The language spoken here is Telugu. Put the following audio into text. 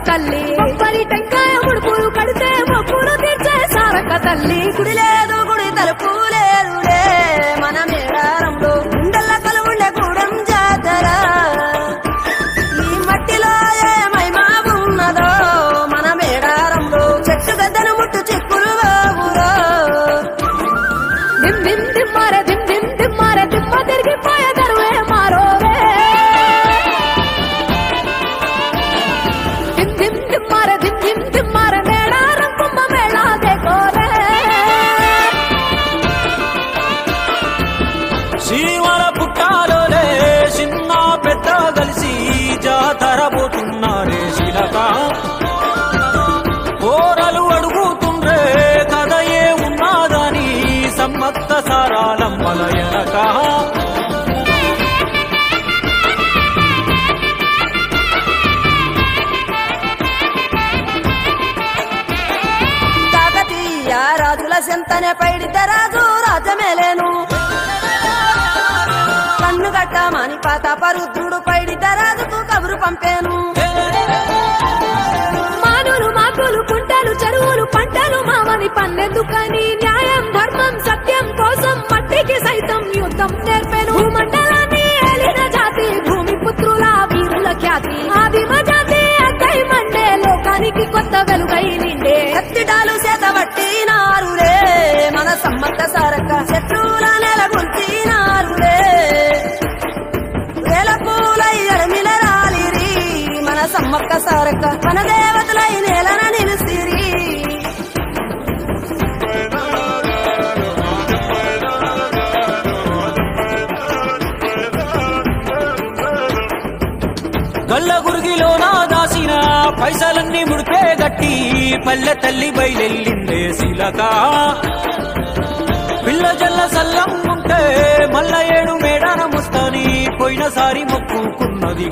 తల్లి కొబ్బరి టెంకాయ ముడుపులు కడితే మొక్కులు తీర్చే సారక్క తల్లి గుడి లేదు గుడి తలుపు లేదులే మన మేడారంలో ఉండల్ల కలువుండే గూడెం జాతర ఈ మట్టిలో ఏ మహిమా ఉన్నదో మన మేడారంలో చెట్టు గద్దను ముట్టు చిక్కులు బాబురో దిమ్ దిమ్ దిమ్మారే దిమ్ దిమ్ దిమ్మారే దిమ్మ తిరిగిపోయే దరువే మారోవే శివర పుట్టాలోనే చిన్న పెద్ద కలిసి జాతర పోతున్నారే శిలక కోరలు అడుగుతుండ్రే కదయే ఉన్నాదని సమ్మత్త సారాలమ్మల ఎనక కాకతీయ రాజుల సెంతనే పైడితే రాజు రాజమేలేను కన్ను గట్టమని పాతాపరుద్రుడు పైడితే రాజుకు కబురు పంపాను మానులు మాకులు కుంటలు చెరువులు పంటలు మామని పన్నెందుకని న్యాయం ధర్మం సత్యం కోసం మట్టికి సైతం యుద్ధం నేర్పెను భూమండలాన్ని ఏలిన జాతి భూమి పుత్రుల వీరుల ఖ్యాతి ఆదిమ జాతి అక్కై మండే లోకానికి కొత్త వెలుగై నిండే కత్తిడాలు చేతబట్టినారులే మన సమ్మక్క సారక్క శత్రువుల నెల గుంచినారులే వేల పూలై అడమిల రాలిరి మన సమ్మక్క సారక్క మన దేవతలై నేలన నిలిసిరి గల్ల గురిగిలోన దాసిన పైసలన్నీ ముడితే గట్టి పల్లె తల్లి బయలెల్లిందే శిలక పిల్ల జల్ల సల్లం ఉంటే మల్ల ఏడు మేడాన ముస్తాని పోయినసారి మొక్కుకున్నది